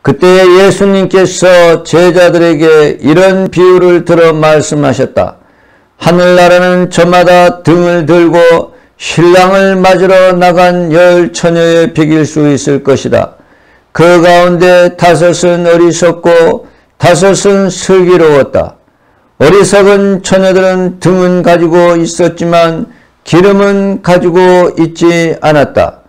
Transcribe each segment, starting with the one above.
그때 예수님께서 제자들에게 이런 비유를 들어 말씀하셨다. 하늘나라는 저마다 등을 들고 신랑을 맞으러 나간 10 처녀에 비길 수 있을 것이다. 그 가운데 5은 어리석고 5은 슬기로웠다. 어리석은 처녀들은 등은 가지고 있었지만 기름은 가지고 있지 않았다.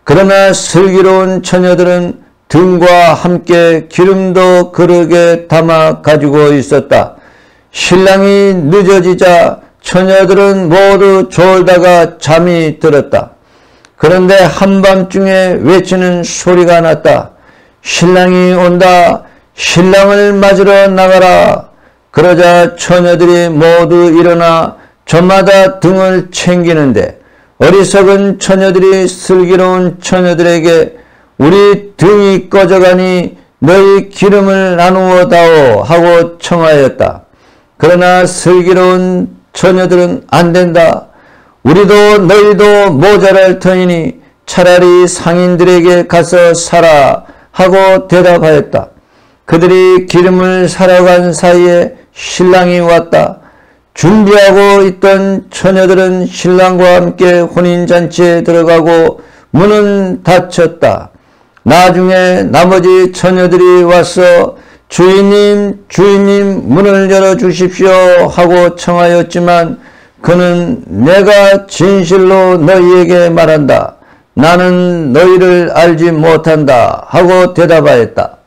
그러나 슬기로운 처녀들은 등과 함께 기름도 그릇에 담아 가지고 있었다. 신랑이 늦어지자 처녀들은 모두 졸다가 잠이 들었다. 그런데 한밤중에 외치는 소리가 났다. 신랑이 온다. 신랑을 맞으러 나가라. 그러자 처녀들이 모두 일어나 저마다 등을 챙기는데 어리석은 처녀들이 슬기로운 처녀들에게 우리 등이 꺼져가니 너희 기름을 나누어 다오 하고 청하였다. 그러나 슬기로운 처녀들은 안 된다. 우리도 너희도 모자랄 터이니 차라리 상인들에게 가서 사라 하고 대답하였다. 그들이 기름을 사러 간 사이에 신랑이 왔다. 준비하고 있던 처녀들은 신랑과 함께 혼인잔치에 들어가고 문은 닫혔다. 나중에 나머지 처녀들이 와서 주인님, 주인님 문을 열어주십시오 하고 청하였지만 그는 내가 진실로 너희에게 말한다. 나는 너희를 알지 못한다 하고 대답하였다.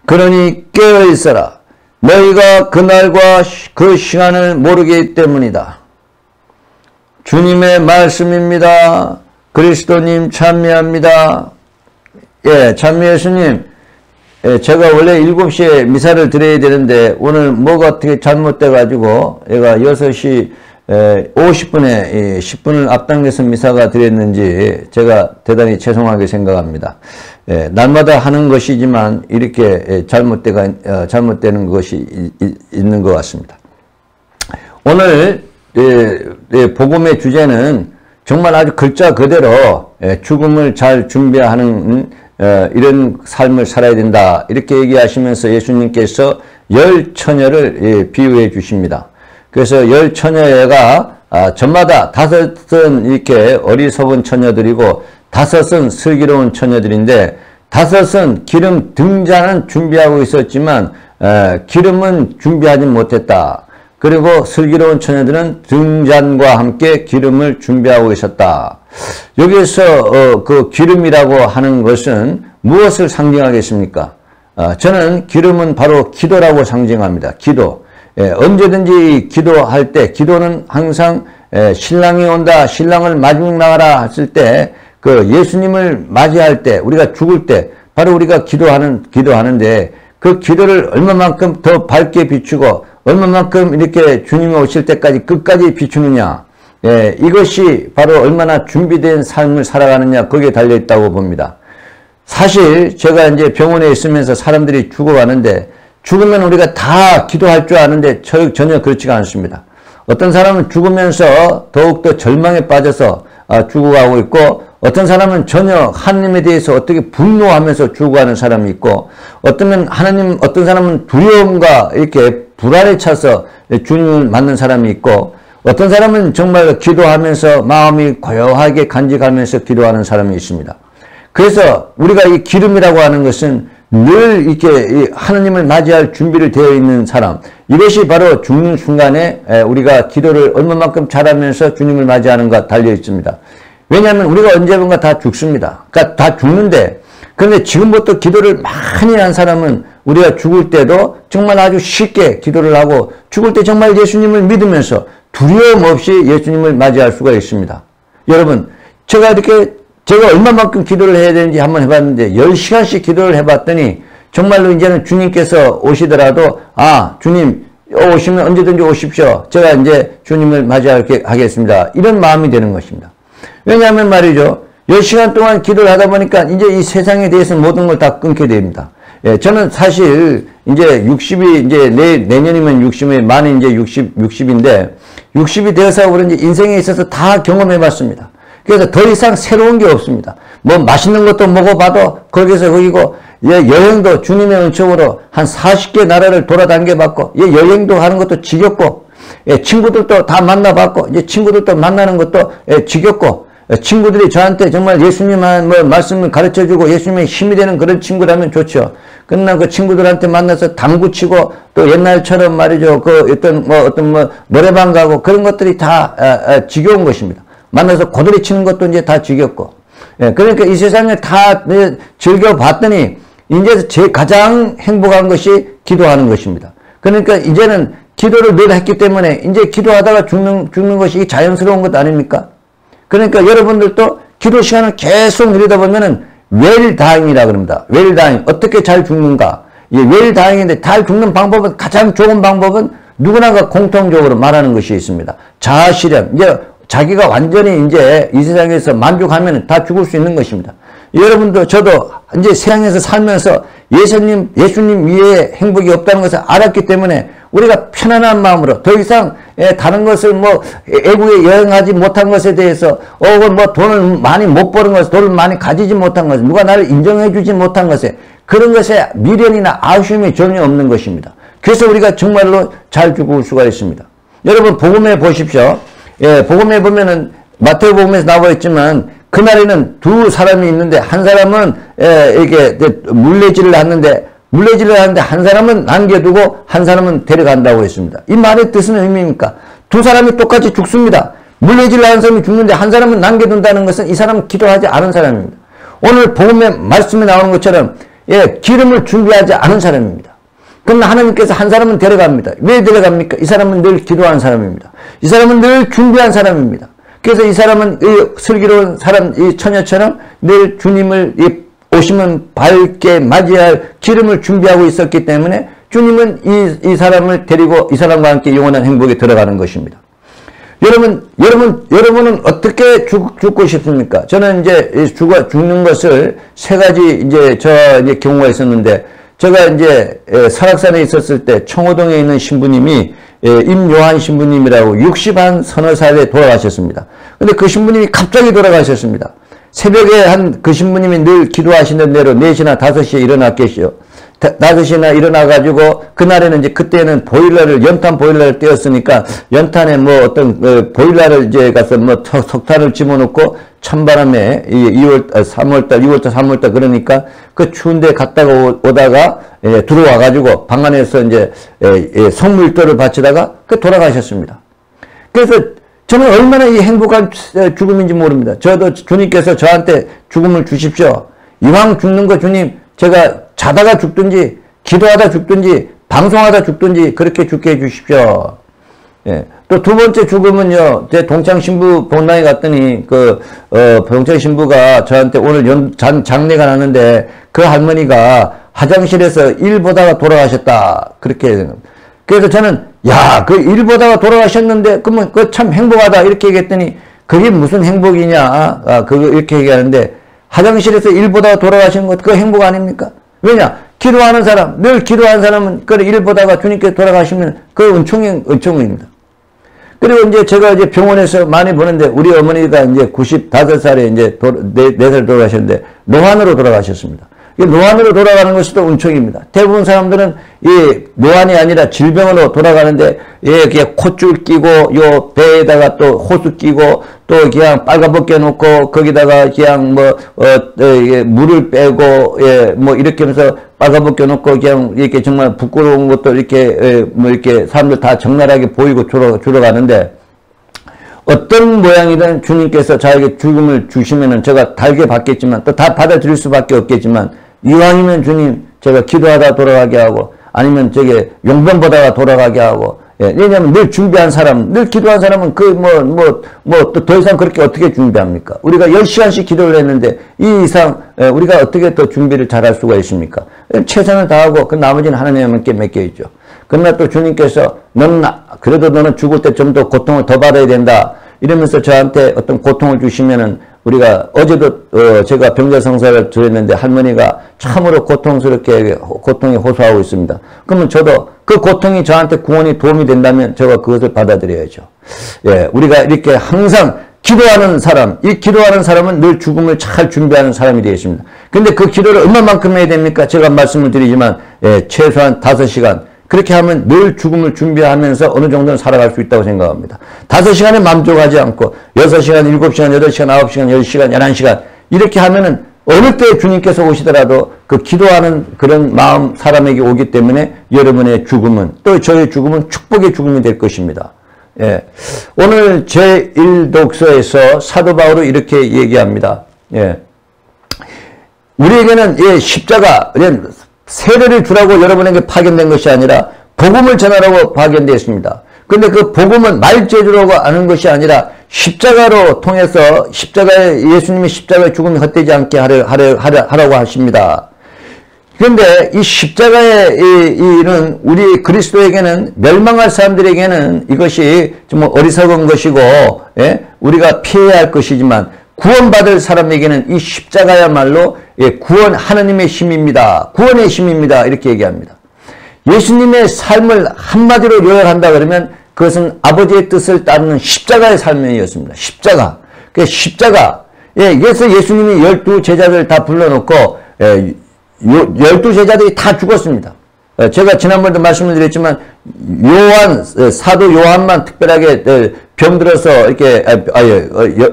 그러니 깨어 있어라. 너희가 그날과 그 시간을 모르기 때문이다. 주님의 말씀입니다. 그리스도님 참여합니다. 예, 참여 예수님. 예, 제가 원래 7시에 미사를 드려야 되는데 오늘 뭐가 어떻게 잘못돼 가지고 얘가 6시 50분에 10분을 앞당겨서 미사가 드렸는지 제가 대단히 죄송하게 생각합니다. 예, 날마다 하는 것이지만 이렇게 잘못되는 것이 있는 것 같습니다. 오늘 복음의 주제는 정말 아주 글자 그대로 죽음을 잘 준비하는 이런 삶을 살아야 된다. 이렇게 얘기하시면서 예수님께서 10 처녀를 비유해 주십니다. 그래서 10 처녀가 저마다 5은 이렇게 어리석은 처녀들이고 5은 슬기로운 처녀들인데 5은 기름 등잔은 준비하고 있었지만 기름은 준비하지 못했다. 그리고 슬기로운 처녀들은 등잔과 함께 기름을 준비하고 있었다. 여기에서 그 기름이라고 하는 것은 무엇을 상징하겠습니까? 저는 기름은 바로 기도라고 상징합니다. 기도. 언제든지 기도할 때 기도는 항상 신랑이 온다, 신랑을 맞으러 나가라 했을 때 그 예수님을 맞이할 때 우리가 죽을 때 바로 우리가 기도하는데 그 기도를 얼마만큼 더 밝게 비추고 얼마만큼 이렇게 주님이 오실 때까지 끝까지 비추느냐. 이것이 바로 얼마나 준비된 삶을 살아가느냐 거기에 달려있다고 봅니다. 사실 제가 이제 병원에 있으면서 사람들이 죽어가는데 죽으면 우리가 다 기도할 줄 아는데 전혀 그렇지가 않습니다. 어떤 사람은 죽으면서 더욱더 절망에 빠져서 죽어가고 있고 어떤 사람은 전혀 하나님에 대해서 어떻게 분노하면서 죽어가는 사람이 있고 어떤 사람은 두려움과 이렇게 불안에 차서 주님을 만난 사람이 있고 어떤 사람은 정말 기도하면서 마음이 고요하게 간직하면서 기도하는 사람이 있습니다. 그래서 우리가 이 기름이라고 하는 것은 늘 이렇게 하나님을 맞이할 준비를 되어 있는 사람, 이것이 바로 죽는 순간에 우리가 기도를 얼마만큼 잘하면서 주님을 맞이하는가 달려 있습니다. 왜냐하면 우리가 언제든가 다 죽습니다. 그러니까 다 죽는데 그런데 지금부터 기도를 많이 한 사람은 우리가 죽을 때도 정말 아주 쉽게 기도를 하고 죽을 때 정말 예수님을 믿으면서 두려움 없이 예수님을 맞이할 수가 있습니다. 여러분, 제가 얼마만큼 기도를 해야 되는지 한번 해봤는데 10시간씩 기도를 해봤더니 정말로 이제는 주님께서 오시더라도 주님 오시면 언제든지 오십시오. 제가 이제 주님을 맞이하겠습니다. 이런 마음이 되는 것입니다. 왜냐하면 말이죠. 10시간 동안 기도를 하다 보니까 이제 이 세상에 대해서 모든 걸 다 끊게 됩니다. 예, 저는 사실 이제 60이 이제 내년이면 60이 만이 이제 60인데 60이 되어서 그런지 인생에 있어서 다 경험해 봤습니다. 그래서 더 이상 새로운 게 없습니다. 뭐 맛있는 것도 먹어봐도 거기서 거기고 여행도 주님의 은총으로 한 40개 나라를 돌아다녀봤고, 여행도 하는 것도 지겹고, 친구들도 다 만나봤고, 이제 친구들도 만나는 것도 지겹고, 친구들이 저한테 정말 예수님한 말씀을 가르쳐주고 예수님의 힘이 되는 그런 친구라면 좋죠. 그러나 그 친구들한테 만나서 당구 치고 또 옛날처럼 말이죠. 노래방 가고 그런 것들이 다 지겨운 것입니다. 만나서 고드리 치는 것도 이제 다 지겹고. 그러니까 이 세상을 다 즐겨봤더니 이제 가장 행복한 것이 기도하는 것입니다. 그러니까 이제는 기도를 늘 했기 때문에 이제 기도하다가 죽는 것이 자연스러운 것 아닙니까? 그러니까 여러분들도 기도 시간을 계속 누리다 보면은 웰다잉이라 그럽니다. 웰다잉. 어떻게 잘 죽는가? 웰다잉인데 잘 죽는 방법은 가장 좋은 방법은 누구나가 공통적으로 말하는 것이 있습니다. 자아실현. 이제 자기가 완전히 이제 이 세상에서 만족하면 다 죽을 수 있는 것입니다. 여러분도 저도 이제 세상에서 살면서 예수님 위에 행복이 없다는 것을 알았기 때문에 우리가 편안한 마음으로 더 이상 다른 것을 외국에 여행하지 못한 것에 대해서 돈을 많이 못 버는 것, 돈을 많이 가지지 못한 것, 누가 나를 인정해 주지 못한 것에 그런 것에 미련이나 아쉬움이 전혀 없는 것입니다. 그래서 우리가 정말로 잘 죽을 수가 있습니다. 여러분 복음에 보십시오. 복음에 보면은 마태복음에서 나와 있지만 그날에는 두 사람이 있는데 한 사람은 이렇게 물레질을 하는데 한 사람은 남겨두고 한 사람은 데려간다고 했습니다. 이 말의 뜻은 의미입니까? 두 사람이 똑같이 죽습니다. 물레질을 하는 사람이 죽는데 한 사람은 남겨둔다는 것은 이 사람은 기도하지 않은 사람입니다. 오늘 복음의 말씀에 나오는 것처럼 기름을 준비하지 않은 사람입니다. 그러나 하나님께서 한 사람은 데려갑니다. 왜 데려갑니까? 이 사람은 늘 기도한 사람입니다. 이 사람은 늘 준비한 사람입니다. 그래서 이 사람은 이 슬기로운 사람, 이 처녀처럼 늘 주님을 오시면 밝게 맞이할 기름을 준비하고 있었기 때문에 주님은 이 사람을 데리고 이 사람과 함께 영원한 행복에 들어가는 것입니다. 여러분은 어떻게 죽고 싶습니까? 저는 이제 죽는 것을 세 가지 이제 경우가 있었는데, 제가 이제 설악산에 있었을 때 청호동에 있는 신부님이 임요한 신부님이라고 60한 서너 살에 돌아가셨습니다. 근데 그 신부님이 갑자기 돌아가셨습니다. 새벽에 그 신부님이 늘 기도하시는 대로 4시나 5시에 일어났겠죠. 5시나 일어나가지고, 그날에는 이제 그때는 연탄 보일러를 떼었으니까, 연탄에 보일러를 이제 가서 석탄을 집어넣고, 찬바람에 2월달, 그러니까 그 추운데 갔다가 오다가, 들어와가지고, 방 안에서 이제, 성물도를 바치다가, 돌아가셨습니다. 그래서, 저는 얼마나 이 행복한 죽음인지 모릅니다. 저도 주님께서 저한테 죽음을 주십시오. 이왕 죽는 거 주님, 제가 자다가 죽든지, 기도하다 죽든지, 방송하다 죽든지, 그렇게 죽게 해주십시오. 또 두 번째 죽음은요, 제 동창 신부 본당에 갔더니, 동창 신부가 저한테 오늘 장례가 났는데, 그 할머니가 화장실에서 일 보다가 돌아가셨다. 그렇게. 그래서 저는, 일 보다가 돌아가셨는데, 그러면 참 행복하다. 이렇게 얘기했더니, 그게 무슨 행복이냐. 이렇게 얘기하는데, 화장실에서 일 보다가 돌아가신 것, 그거 행복 아닙니까? 왜냐? 기도하는 사람, 늘 기도하는 사람은 일 보다가 주님께 돌아가시면 그 은총입니다. 그리고 이제 제가 이제 병원에서 많이 보는데, 우리 어머니가 이제 95살에 이제 4살 돌아가셨는데, 노환으로 돌아가셨습니다. 노환으로 돌아가는 것이 또 은총입니다. 대부분 사람들은 이 노환이 아니라 질병으로 돌아가는데, 그냥 콧줄 끼고, 배에다가 또 호수 끼고, 또 그냥 빨가벗겨 놓고, 거기다가 그냥 물을 빼고, 이렇게 하면서 빨가벗겨 놓고, 그냥 이렇게 정말 부끄러운 것도 이렇게, 이렇게 사람들 다 적나라하게 보이고 죽어가는데, 어떤 모양이든 주님께서 저에게 죽음을 주시면은 제가 달게 받겠지만, 또 다 받아들일 수밖에 없겠지만, 이왕이면 주님, 제가 기도하다 돌아가게 하고, 아니면 용병 보다가 돌아가게 하고, 왜냐면 늘 준비한 사람, 늘 기도한 사람은 또 더 이상 그렇게 어떻게 준비합니까? 우리가 10시간씩 기도를 했는데, 이 이상, 우리가 어떻게 더 준비를 잘할 수가 있습니까? 최선을 다하고, 그 나머지는 하나님께 맡겨있죠. 그러나 또 주님께서, 그래도 너는 죽을 때 좀 더 고통을 더 받아야 된다. 이러면서 저한테 어떤 고통을 주시면은, 우리가 어제도 제가 병자성사를 드렸는데 할머니가 참으로 고통이 호소하고 있습니다. 그러면 저도 그 고통이 저한테 구원이 도움이 된다면 제가 그것을 받아들여야죠. 우리가 이렇게 항상 기도하는 사람, 이 기도하는 사람은 늘 죽음을 잘 준비하는 사람이 되겠습니다. 근데 그 기도를 얼마만큼 해야 됩니까? 제가 말씀을 드리지만 최소한 5시간. 그렇게 하면 늘 죽음을 준비하면서 어느 정도는 살아갈 수 있다고 생각합니다. 5시간에 만족하지 않고 6시간, 7시간, 8시간, 9시간, 10시간, 11시간 이렇게 하면은 어느 때 주님께서 오시더라도 그 기도하는 그런 마음 사람에게 오기 때문에 여러분의 죽음은 또 저의 죽음은 축복의 죽음이 될 것입니다. 예. 오늘 제1독서에서 사도 바울은 이렇게 얘기합니다. 예. 우리에게는 십자가, 세례를 주라고 여러분에게 파견된 것이 아니라 복음을 전하라고 파견되었습니다. 근데 그 복음은 말재주라고 하는 것이 아니라 십자가로 통해서 예수님이 십자가의 죽음이 헛되지 않게 하라고 하십니다. 그런데 이 십자가의 일은 우리 그리스도에게는 멸망할 사람들에게는 이것이 좀 어리석은 것이고, 예? 우리가 피해야 할 것이지만 구원받을 사람에게는 이 십자가야말로 구원 하나님의 힘입니다. 구원의 힘입니다. 이렇게 얘기합니다. 예수님의 삶을 한마디로 요약한다 그러면 그것은 아버지의 뜻을 따르는 십자가의 삶이었습니다. 십자가. 그 십자가. 그래서 예수님이 12제자들 다 불러놓고 12제자들이 다 죽었습니다. 제가 지난번에도 말씀을 드렸지만 사도 요한만 특별하게 병들어서 이렇게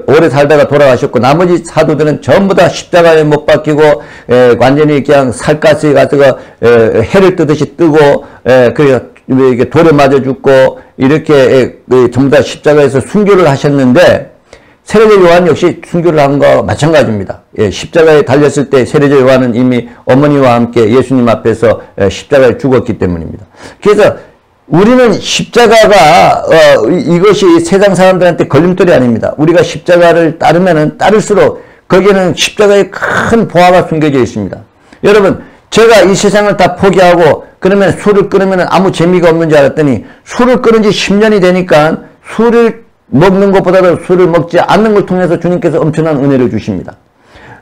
오래 살다가 돌아가셨고 나머지 사도들은 전부 다 십자가에 못 박히고 완전히 그냥 살갗이 가서가 해를 뜨듯이 뜨고 이렇게 돌에 맞아 죽고 이렇게 전부 다 십자가에서 순교를 하셨는데 세례자 요한 역시 순교를 한 것과 마찬가지입니다. 십자가에 달렸을 때 세례자 요한은 이미 어머니와 함께 예수님 앞에서 십자가에 죽었기 때문입니다. 그래서 우리는 십자가가 이것이 세상 사람들한테 걸림돌이 아닙니다. 우리가 십자가를 따르면은 따를수록 거기에는 십자가의 큰 보화가 숨겨져 있습니다. 여러분, 제가 이 세상을 다 포기하고 그러면 술을 끊으면 아무 재미가 없는 줄 알았더니 술을 끊은 지 10년이 되니까 술을 먹는 것보다도 술을 먹지 않는 걸 통해서 주님께서 엄청난 은혜를 주십니다.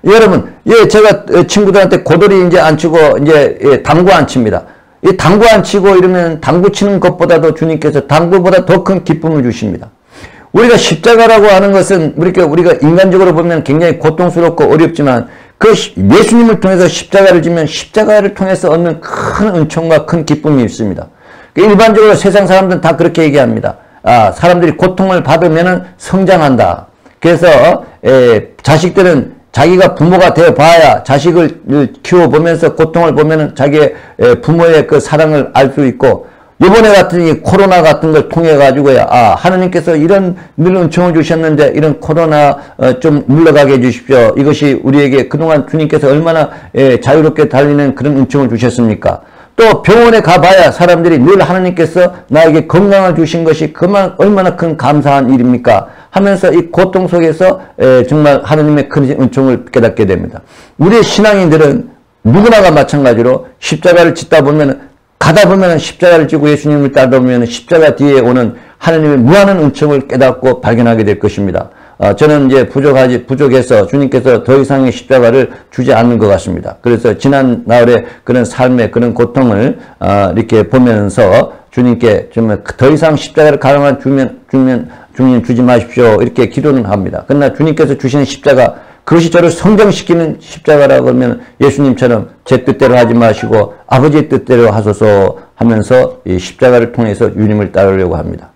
여러분, 제가 친구들한테 고돌이 이제 안 치고 이제 당구 안 칩니다. 이 당구 안 치고 이러면 당구 치는 것보다도 주님께서 당구보다 더 큰 기쁨을 주십니다. 우리가 십자가라고 하는 것은 우리가 인간적으로 보면 굉장히 고통스럽고 어렵지만 그 예수님을 통해서 십자가를 지면 십자가를 통해서 얻는 큰 은총과 큰 기쁨이 있습니다. 일반적으로 세상 사람들은 다 그렇게 얘기합니다. 사람들이 고통을 받으면 성장한다. 그래서 자식들은 자기가 부모가 되어 봐야 자식을 키워보면서 고통을 보면 자기의 부모의 그 사랑을 알 수 있고 이번에 같은 이 코로나 같은 걸 통해 가지고야 하나님께서 이런 늘 은총을 주셨는데 이런 코로나 좀 물러가게 해주십시오. 이것이 우리에게 그동안 주님께서 얼마나 자유롭게 달리는 그런 은총을 주셨습니까? 또 병원에 가봐야 사람들이 늘 하나님께서 나에게 건강을 주신 것이 얼마나 큰 감사한 일입니까? 하면서 이 고통 속에서 정말 하나님의 큰 은총을 깨닫게 됩니다. 우리의 신앙인들은 누구나가 마찬가지로 십자가를 짓다 보면 가다 보면 십자가를 지고 예수님을 따르다 보면 십자가 뒤에 오는 하나님의 무한한 은총을 깨닫고 발견하게 될 것입니다. 저는 이제 부족해서 주님께서 더 이상의 십자가를 주지 않는 것 같습니다. 그래서 지난 나흘에 그런 삶의 그런 고통을 이렇게 보면서 주님께 정말 더 이상 십자가를 가능한 주님 주지 마십시오. 이렇게 기도는 합니다. 그러나 주님께서 주시는 십자가 그것이 저를 성장시키는 십자가라고 하면 예수님처럼 제 뜻대로 하지 마시고 아버지의 뜻대로 하소서 하면서 이 십자가를 통해서 주님을 따르려고 합니다.